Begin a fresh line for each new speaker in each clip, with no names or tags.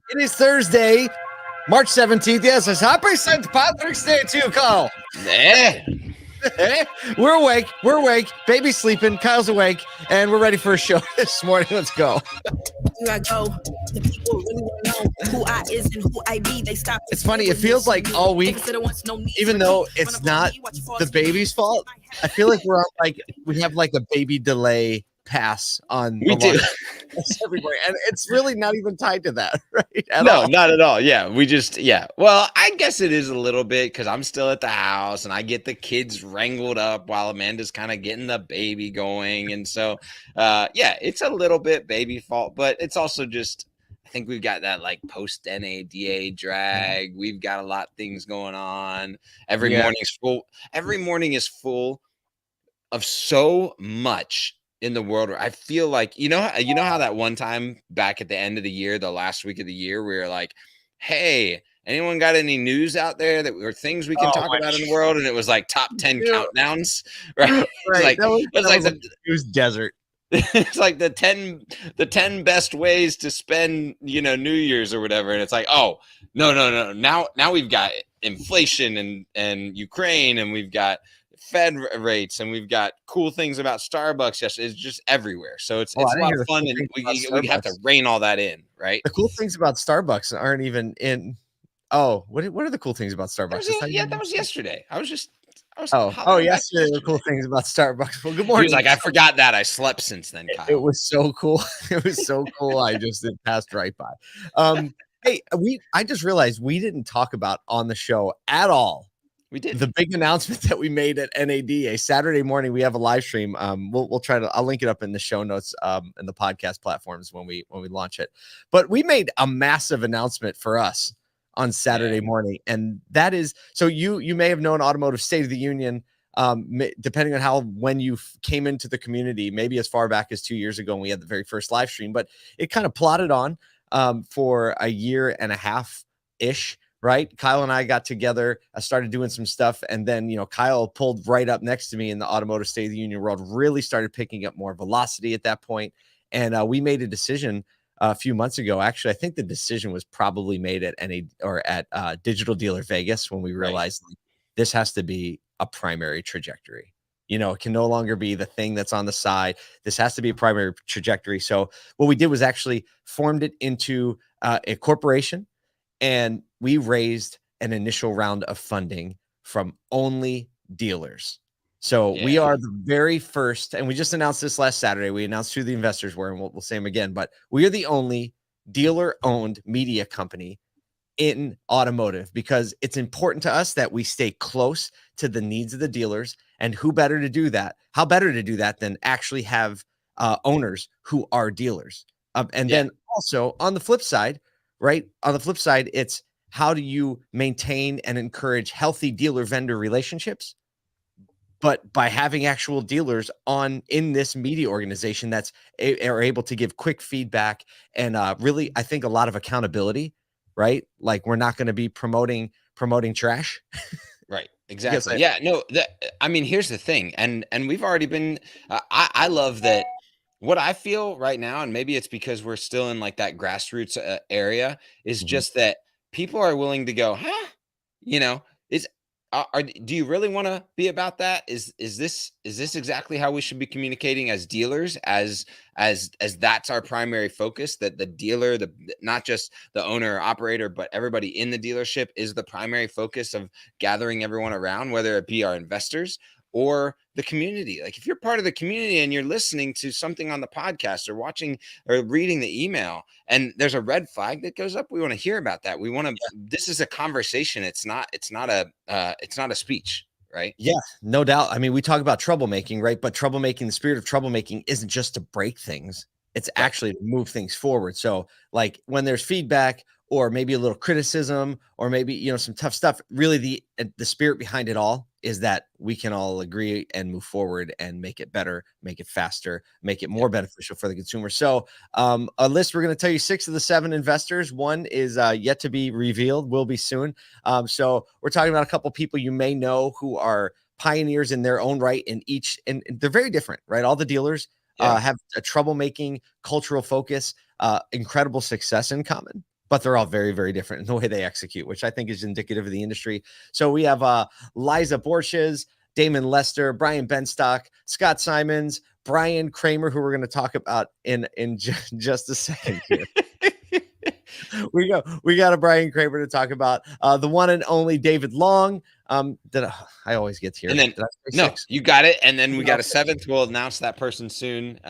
It is Thursday, March 17th. Yes, it's Happy St. Patrick's Day to you, Kyle. We're awake. We're awake. Baby's sleeping. Kyle's awake. And we're ready for a show this morning. Let's go.
I go. The people really want to know who I is and who I be. They stop.
It's funny. It feels like all week, even though it's not the baby's fault, I feel like we have like a baby delay pass on.
We do.
Everywhere. And it's really not even tied to that, right?
No, not at all. Yeah. Well, I guess it is a little bit because I'm still at the house and I get the kids wrangled up while Amanda's kind of getting the baby going. And so, it's a little bit baby fault, but it's also just, I think we've got that like post NADA drag. We've got a lot of things going on. Every morning is full of so much in the world. I feel like, you know how that one time back at the end of the year, the last week of the year, we were like, hey, anyone got any news out there or things we can talk about in the world? And it was like top 10 countdowns, right?
Right.
It's like
the news desert.
It's like the 10 best ways to spend, New Year's or whatever. And it's like, oh, no. Now we've got inflation and Ukraine, and we've got Fed rates, and we've got cool things about Starbucks. Yes, it's just everywhere. So it's a lot of fun, and we have to rein all that in, right?
The cool things about Starbucks aren't even in. Oh, what are the cool things about Starbucks?
That was yesterday. Yesterday.
The cool things about Starbucks. Well, good morning.
He was like, I forgot that. I slept since then, Kyle.
It was so cool. It was so cool. I just passed right by. Hey, I just realized we didn't talk about on the show at all.
We did
the big announcement that we made at NADA Saturday morning. We have a live stream. We'll try to. I'll link it up in the show notes in the podcast platforms when we launch it. But we made a massive announcement for us on Saturday morning, and that is so you may have known Automotive State of the Union. Depending on when you came into the community, maybe as far back as 2 years ago when we had the very first live stream, but it kind of plodded on for a year and a half ish. Right. Kyle and I got together. I started doing some stuff. And then, Kyle pulled right up next to me in the Automotive State of the Union world, really started picking up more velocity at that point. And we made a decision a few months ago. Actually, I think the decision was probably made at Digital Dealer Vegas when we realized this has to be a primary trajectory. It can no longer be the thing that's on the side. This has to be a primary trajectory. So what we did was actually formed it into a corporation. And we raised an initial round of funding from only dealers. So we are the very first, and we just announced this last Saturday. We announced who the investors were, and we'll say them again, but we are the only dealer-owned media company in automotive because it's important to us that we stay close to the needs of the dealers. And who better to do that? How better to do that than actually have owners who are dealers? Then also on the flip side, right? On the flip side, it's how do you maintain and encourage healthy dealer-vendor relationships, but by having actual dealers in this media organization that's are able to give quick feedback and really, I think, a lot of accountability, right? Like we're not going to be promoting trash.
Right. Exactly. Here's the thing. And we've already been, I love that. What I feel right now, and maybe it's because we're still in like that grassroots area, is just that people are willing to go, do you really want to be about that? Is this exactly how we should be communicating as dealers, as that's our primary focus, that the dealer, not just the owner or operator, but everybody in the dealership is the primary focus of gathering everyone around, whether it be our investors or the community. Like if you're part of the community and you're listening to something on the podcast or watching or reading the email and there's a red flag that goes up, we want to hear about that. We want to, this is a conversation. It's not a speech, right?
Yeah, no doubt. I mean, we talk about troublemaking, right? But the spirit of troublemaking isn't just to break things. It's actually to move things forward. So like when there's feedback or maybe a little criticism or maybe, you know, some tough stuff, really the spirit behind it all is that we can all agree and move forward and make it better, make it faster, make it more beneficial for the consumer. So a list, we're going to tell you 6 of the 7 investors. One is yet to be revealed, will be soon. So we're talking about a couple people you may know who are pioneers in their own right in each, and they're very different, right? All the dealers have a troublemaking cultural focus, incredible success in common, but they're all very, very different in the way they execute, which I think is indicative of the industry. So we have Liza Borges, Damon Lester, Brian Benstock, Scott Simons, Brian Kramer, who we're going to talk about in just a second here. We got a Brian Kramer to talk about, the one and only David Long. That I always get here.
And then no, 6? You got it. And then we got a 7th. We'll announce that person soon.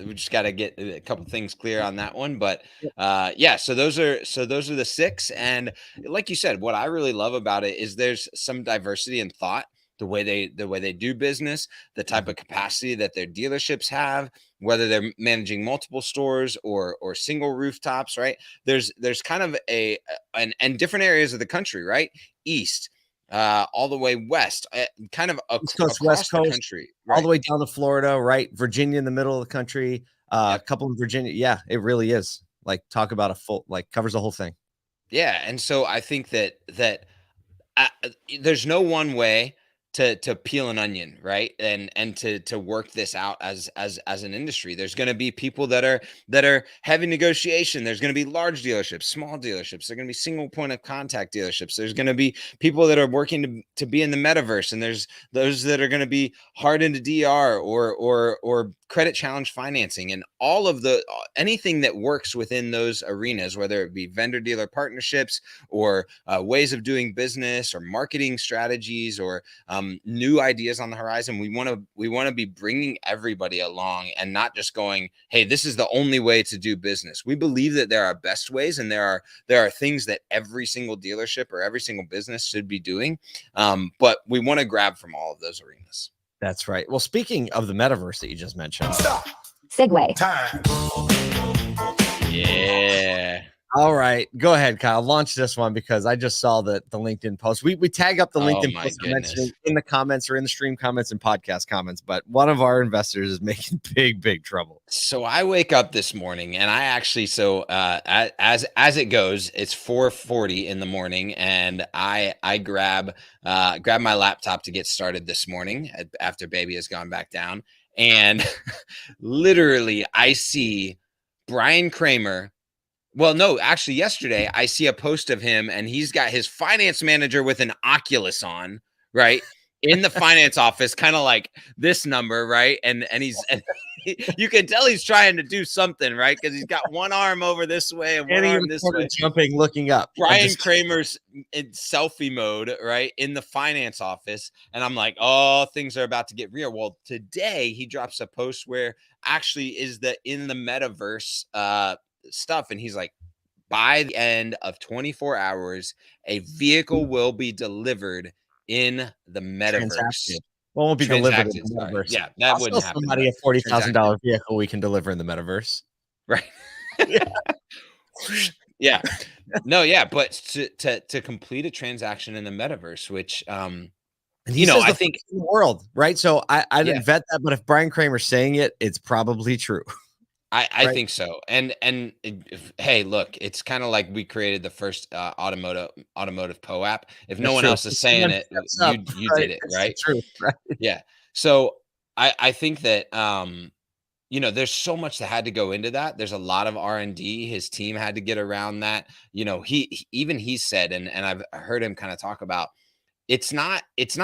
We just got to get a couple things clear on that one. But so those are the 6. And like you said, what I really love about it is there's some diversity in thought, the way they do business, the type of capacity that their dealerships have, whether they're managing multiple stores or single rooftops, right? There's kind of and different areas of the country, right? East, all the way west, kind of
East Coast,
across
West Coast,
the country, right?
all the way down to Florida, right? Virginia in the middle of the country, a couple in Virginia. Yeah, it really is. Like, talk about a full, like, covers the whole thing.
Yeah, and so I think that there's no one way to peel an onion, right? And to work this out as an industry. There's going to be people that are heavy negotiation. There's going to be large dealerships, small dealerships. There's going to be single point of contact dealerships. There's going to be people that are working to be in the metaverse, and there's those that are going to be hard into DR or credit challenge financing, and all of anything that works within those arenas, whether it be vendor dealer partnerships or ways of doing business or marketing strategies or new ideas on the horizon. We want to be bringing everybody along and not just going, hey, this is the only way to do business. We believe that there are best ways, and there are things that every single dealership or every single business should be doing. But we want to grab from all of those arenas.
That's right. Well, speaking of the metaverse that you just mentioned,
segue
Time.
Yeah.
All right, go ahead, Kyle. Launch this one because I just saw the LinkedIn post. We tag up the LinkedIn post in the comments or in the stream comments and podcast comments, but one of our investors is making big trouble.
So I wake up this morning and I actually as it goes, it's 4:40 in the morning, and I grab my laptop to get started this morning after baby has gone back down, and literally I see Brian Kramer. Well, no, actually yesterday I see a post of him, and he's got his finance manager with an Oculus on, right? In the finance office, kind of like this number, right? And you can tell he's trying to do something, right? Because he's got one arm over this way and one arm this way.
Jumping, looking up.
Brian Kramer's in selfie mode, right? In the finance office. And I'm like, oh, things are about to get real. Well, today he drops a post where actually is in the metaverse stuff, and he's like, by the end of 24 hours a vehicle will be delivered in the metaverse.
Well, won't be delivered in the metaverse.
Yeah, that wouldn't happen.
Somebody a $40,000 vehicle we can deliver in the metaverse,
right? Yeah. No, yeah, but to complete a transaction in the metaverse, which I think
in the world, right? So I didn't vet that, but if Brian Kramer's saying it, it's probably true.
I think so. And hey, look, it's kind of like we created the first automotive co-op. If no one else is saying it, you did it, right?
True, right?
Yeah. So I think that there's so much that had to go into that. There's a lot of R&D. His team had to get around that. He said, and I've heard him kind of talk about, it's not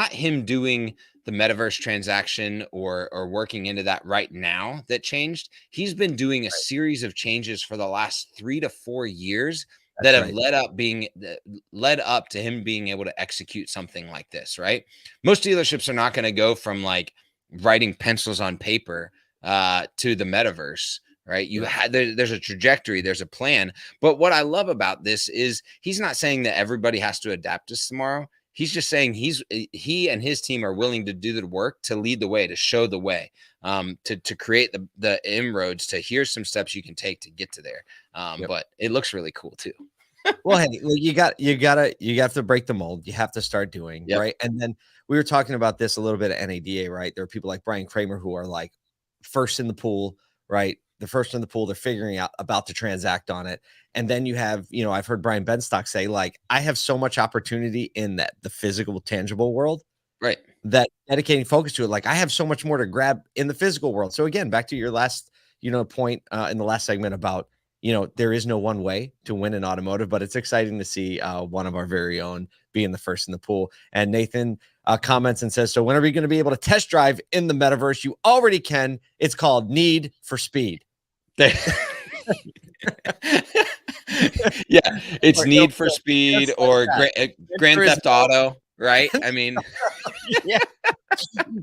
him doing the metaverse transaction or working into that right now that changed. He's been doing a series of changes for the last 3 to 4 years that have led up to him being able to execute something like this, right? Most dealerships are not going to go from like writing pencils on paper to the metaverse, right? There's a trajectory, there's a plan. But what I love about this is he's not saying that everybody has to adapt this tomorrow. He's just saying he and his team are willing to do the work, to lead the way, to show the way, to create the inroads, to here's some steps you can take to get to there. But it looks really cool too.
Well, hey, you have to break the mold. You have to start doing right. And then we were talking about this a little bit at NADA, right? There are people like Brian Kramer who are like first in the pool, right? The first in the pool, they're figuring out about to transact on it. And then you have, I've heard Brian Benstock say, like, I have so much opportunity in the physical, tangible world,
right?
That dedicating focus to it, like I have so much more to grab in the physical world. So again, back to your last, point in the last segment about, there is no one way to win in automotive, but it's exciting to see one of our very own being the first in the pool. And Nathan comments and says, so when are we going to be able to test drive in the metaverse? You already can. It's called Need for Speed.
Yeah, it's Need for Speed or Grand Theft Auto, right? I mean,
yeah.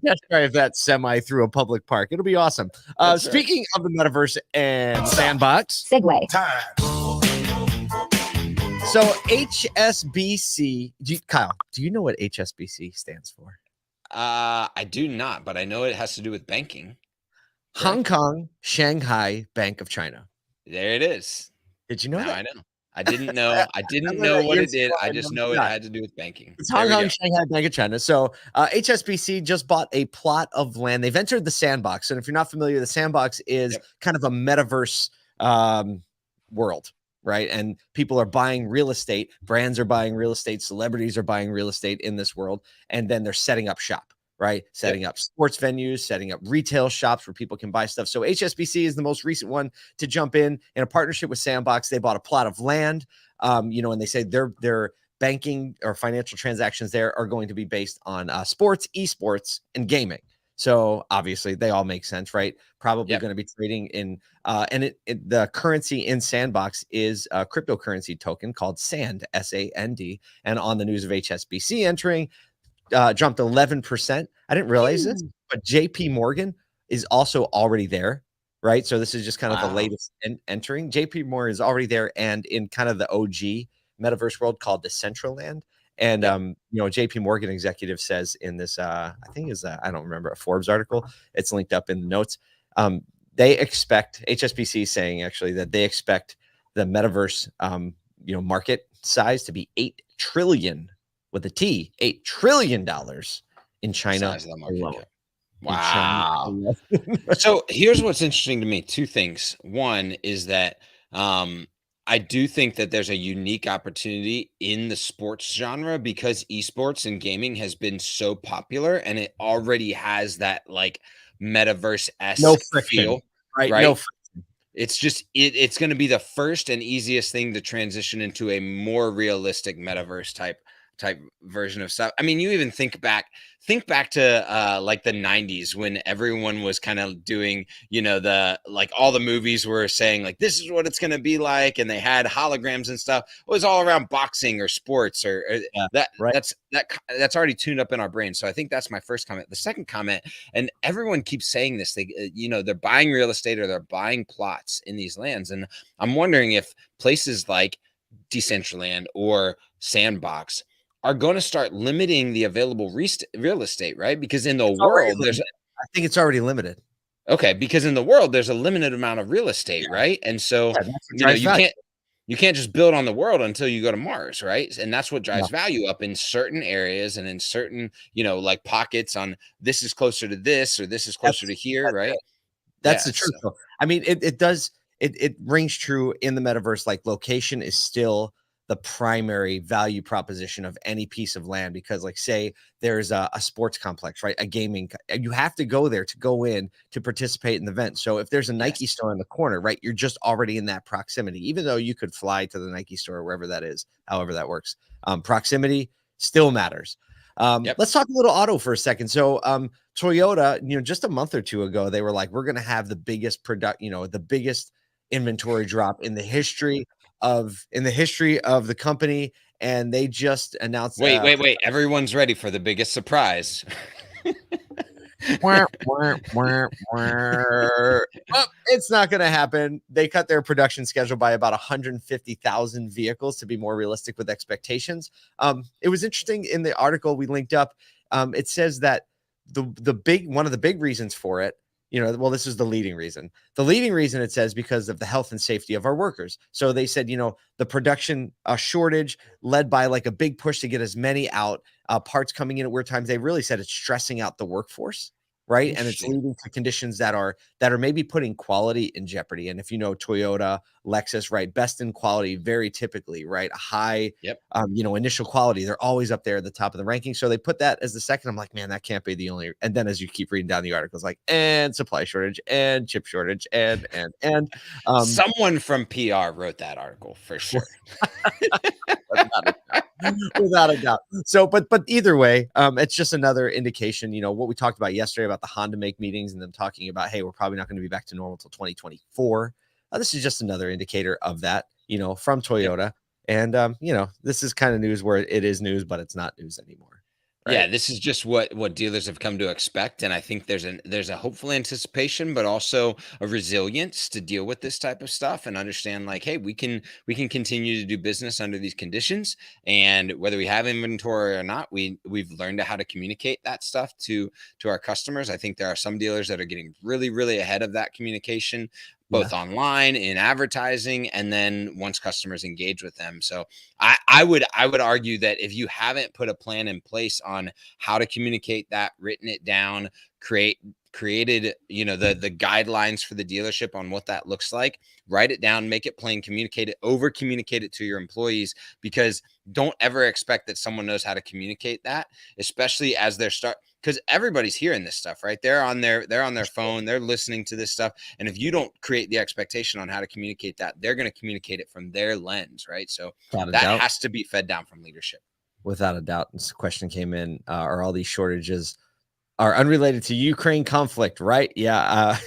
Test drive that semi through a public park. It'll be awesome. Speaking of the metaverse and sandbox,
segue
time. So HSBC, Kyle, do you know what HSBC stands for?
I do not, but I know it has to do with banking.
Hong Kong, Shanghai, Bank of China.
There it is.
Did you know that?
I know. I didn't know. I didn't know what it did. I just know it had to do with banking.
It's Hong Kong, Shanghai, Bank of China. So HSBC just bought a plot of land. They've entered the sandbox. And if you're not familiar, the sandbox is kind of a metaverse world, right? And people are buying real estate. Brands are buying real estate. Celebrities are buying real estate in this world. And then they're setting up shop, right? Setting up sports venues, setting up retail shops where people can buy stuff. So HSBC is the most recent one to jump in a partnership with Sandbox. They bought a plot of land, and they say their banking or financial transactions there are going to be based on sports, esports, and gaming. So obviously they all make sense, right? Probably going to be trading in, and the currency in Sandbox is a cryptocurrency token called SAND, SAND. And on the news of HSBC entering, jumped 11%. I didn't realize this, but JP Morgan is also already there, right? So this is just kind of the latest entering. JP Morgan is already there and in kind of the OG metaverse world called Decentraland. And, JP Morgan executive says in this, I think is, I don't remember, a Forbes article. It's linked up in the notes. They expect, HSBC saying actually that they expect the metaverse, market size to be 8 trillion with a T, $8 trillion in China alone.
Wow. So here's what's interesting to me. 2 things. One is that I do think that there's a unique opportunity in the sports genre because esports and gaming has been so popular and it already has that like metaverse-esque feel, right? No friction. It's just it's going to be the first and easiest thing to transition into a more realistic metaverse type version of stuff. I mean, you even think back to like the 90s when everyone was kind of doing, the like all the movies were saying like this is what it's going to be like, and they had holograms and stuff. It was all around boxing or sports or that. Right. That's already tuned up in our brain. So I think that's my first comment. The second comment, and everyone keeps saying this, they're buying real estate or they're buying plots in these lands, and I'm wondering if places like Decentraland or Sandbox are going to start limiting the available real estate, right? Because in the world,
I think it's already limited.
Okay, because in the world, there's a limited amount of real estate, right? And so, you can't just build on the world until you go to Mars, right? And that's what drives value up in certain areas and in certain, like pockets on this is closer to this or this is closer to here, right?
That's the truth. So. I mean, it rings true in the metaverse. Like location is still the primary value proposition of any piece of land, because like say there's a sports complex, right? A gaming, you have to go there to go in to participate in the event. So if there's a Nike store in the corner, right, you're just already in that proximity, even though you could fly to the Nike store, wherever that is, however that works. Proximity still matters. Let's talk a little auto for a second. So Toyota, just a month or two ago, they were like, we're going to have the biggest the biggest inventory drop in the history of the company, and they just announced.
Wait! Everyone's ready for the biggest surprise.
Wah, wah, wah, wah. Well, it's not going to happen. They cut their production schedule by about 150,000 vehicles to be more realistic with expectations. It was interesting in the article we linked up. It says that one of the big reasons for it, well, this is the leading reason. The leading reason, it says, because of the health and safety of our workers. So they said, the production shortage led by like a big push to get as many out, parts coming in at weird times. They really said it's stressing out the workforce, right? And it's
Interesting.
leading to conditions that are maybe putting quality in jeopardy. And if you know Toyota, Lexus, right, best in quality, very typically, right, a high,
Yep.
initial quality, they're always up there at the top of the ranking. So they put that as the second. I'm like, man, that can't be the only. And then as you keep reading down the articles, like, and supply shortage and chip shortage and
Someone from PR wrote that article for sure.
without a doubt. So, but either way, it's just another indication, what we talked about yesterday about the Honda make meetings and them talking about, hey, we're probably not going to be back to normal till 2024. This is just another indicator of that, from Toyota. And, this is kind of news where it is news, but it's not news anymore. Right?
Yeah, this is just what dealers have come to expect, and I think there's a hopeful anticipation, but also a resilience to deal with this type of stuff and understand, like, hey, we can continue to do business under these conditions, and whether we have inventory or not, we've learned how to communicate that stuff to our customers. I think there are some dealers that are getting really, really ahead of that communication, both online, in advertising, and then once customers engage with them. So I would argue that if you haven't put a plan in place on how to communicate that, written it down, created the guidelines for the dealership on what that looks like, write it down, make it plain, communicate it to your employees, because don't ever expect that someone knows how to communicate that, especially as they're because everybody's hearing this stuff, right? They're on their phone, they're listening to this stuff. And if you don't create the expectation on how to communicate that, they're going to communicate it from their lens, right? So that has to be fed down from leadership.
Without a doubt. This question came in, are all these shortages are unrelated to Ukraine conflict, right? Yeah.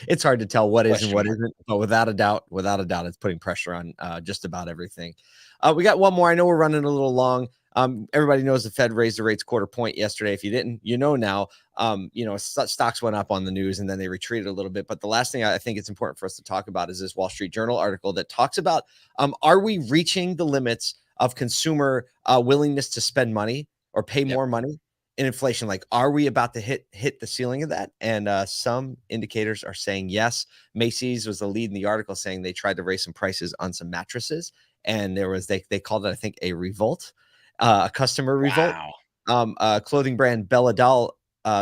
It's hard to tell what is and what isn't, but without a doubt, it's putting pressure on just about everything. We got one more. I know we're running a little long. Everybody knows the Fed raised the rates 1/4 point yesterday. If you didn't, now, stocks went up on the news and then they retreated a little bit. But the last thing I think it's important for us to talk about is this Wall Street Journal article that talks about, are we reaching the limits of consumer willingness to spend money or pay more money in inflation? Like, are we about to hit the ceiling of that? And some indicators are saying yes. Macy's was the lead in the article, saying they tried to raise some prices on some mattresses, and there was they called it, I think, a revolt, a customer revolt. Clothing brand Bella Doll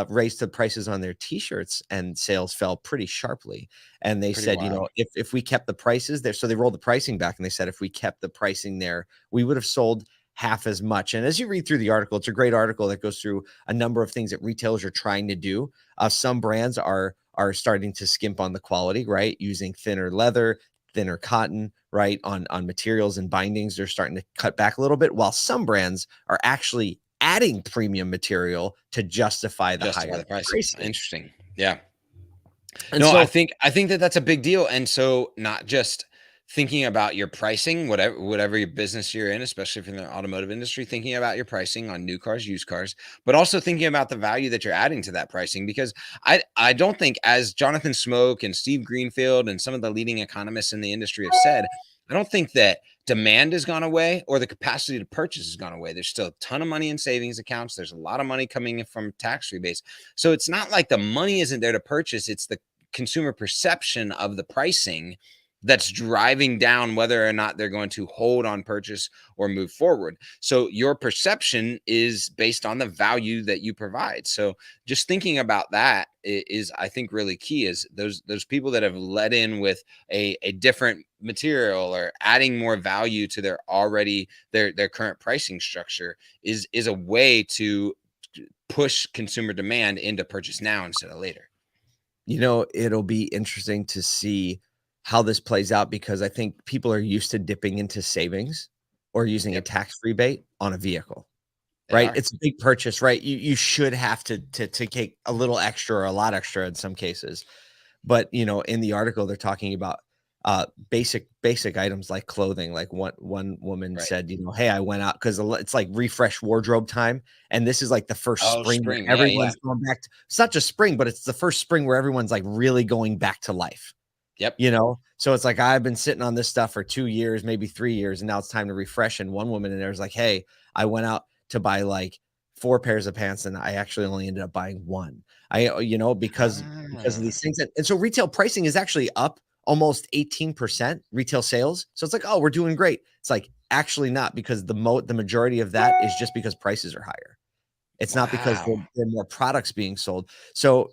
raised the prices on their t-shirts, and sales fell pretty sharply. And they said, if we kept the prices there, so they rolled the pricing back, and they said if we kept the pricing there, we would have sold half as much. And as you read through the article, it's a great article that goes through a number of things that retailers are trying to do. Some brands are starting to skimp on the quality, right? Using thinner leather, thinner cotton, right? On materials and bindings, they're starting to cut back a little bit, while some brands are actually adding premium material to justify the higher price.
Interesting. Yeah.
And
no,
so,
I think that that's a big deal. And so not just thinking about your pricing, whatever your business you're in, especially if you're in the automotive industry, thinking about your pricing on new cars, used cars, but also thinking about the value that you're adding to that pricing. Because I don't think, as Jonathan Smoke and Steve Greenfield and some of the leading economists in the industry have said, I don't think that demand has gone away or the capacity to purchase has gone away. There's still a ton of money in savings accounts. There's a lot of money coming in from tax rebates. So it's not like the money isn't there to purchase. It's the consumer perception of the pricing that's driving down whether or not they're going to hold on purchase or move forward. So your perception is based on the value that you provide. So just thinking about that is, I think, really key, is those people that have let in with a different material or adding more value to their current pricing structure is a way to push consumer demand into purchase now instead of later.
It'll be interesting to see how this plays out, because I think people are used to dipping into savings or using a tax rebate on a vehicle, right? It's a big purchase, right? You should have to take a little extra or a lot extra in some cases. But, in the article, they're talking about basic items like clothing. Like one woman
Right.
said, hey, I went out because it's like refresh wardrobe time, and this is like the first spring where
Yeah,
everyone's going back to, it's not just spring, but it's the first spring where everyone's like really going back to life.
Yep.
So it's like, I've been sitting on this stuff for 2 years, maybe 3 years, and now it's time to refresh. And one woman in there was like, hey, I went out to buy like 4 pairs of pants and I actually only ended up buying 1. Because of these things. And so retail pricing is actually up almost 18% retail sales. So it's like, oh, we're doing great. It's like, actually not, because the majority of that is just because prices are higher. It's not because there are more products being sold. So,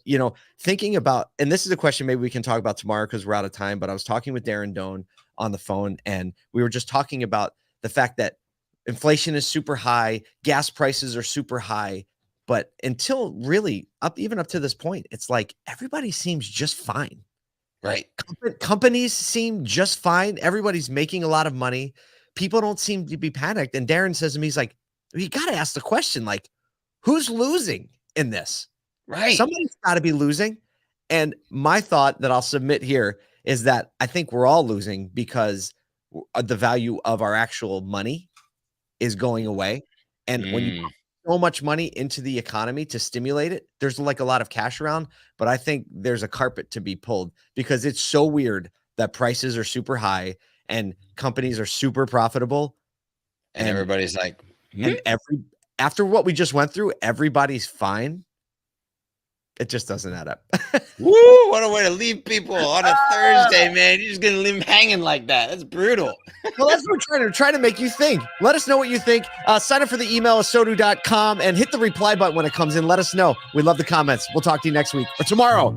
thinking about, and this is a question maybe we can talk about tomorrow because we're out of time, but I was talking with Darren Doan on the phone, and we were just talking about the fact that inflation is super high, gas prices are super high, but until really even up to this point, it's like everybody seems just fine.
Right.
Companies seem just fine. Everybody's making a lot of money. People don't seem to be panicked. And Darren says to me, he's like, you got to ask the question, like, who's losing in this?
Right.
Somebody's got to be losing. And my thought that I'll submit here is that I think we're all losing because the value of our actual money is going away. And when you put so much money into the economy to stimulate it, there's like a lot of cash around, but I think there's a carpet to be pulled because it's so weird that prices are super high and companies are super profitable.
And everybody's like,
and after what we just went through, everybody's fine. It just doesn't add up.
Woo, what a way to leave people on a Thursday, man. You're just going to leave them hanging like that. That's brutal.
Well, that's what we're trying to make you think. Let us know what you think. Sign up for the email ASOTU.com and hit the reply button when it comes in. Let us know. We love the comments. We'll talk to you next week or tomorrow.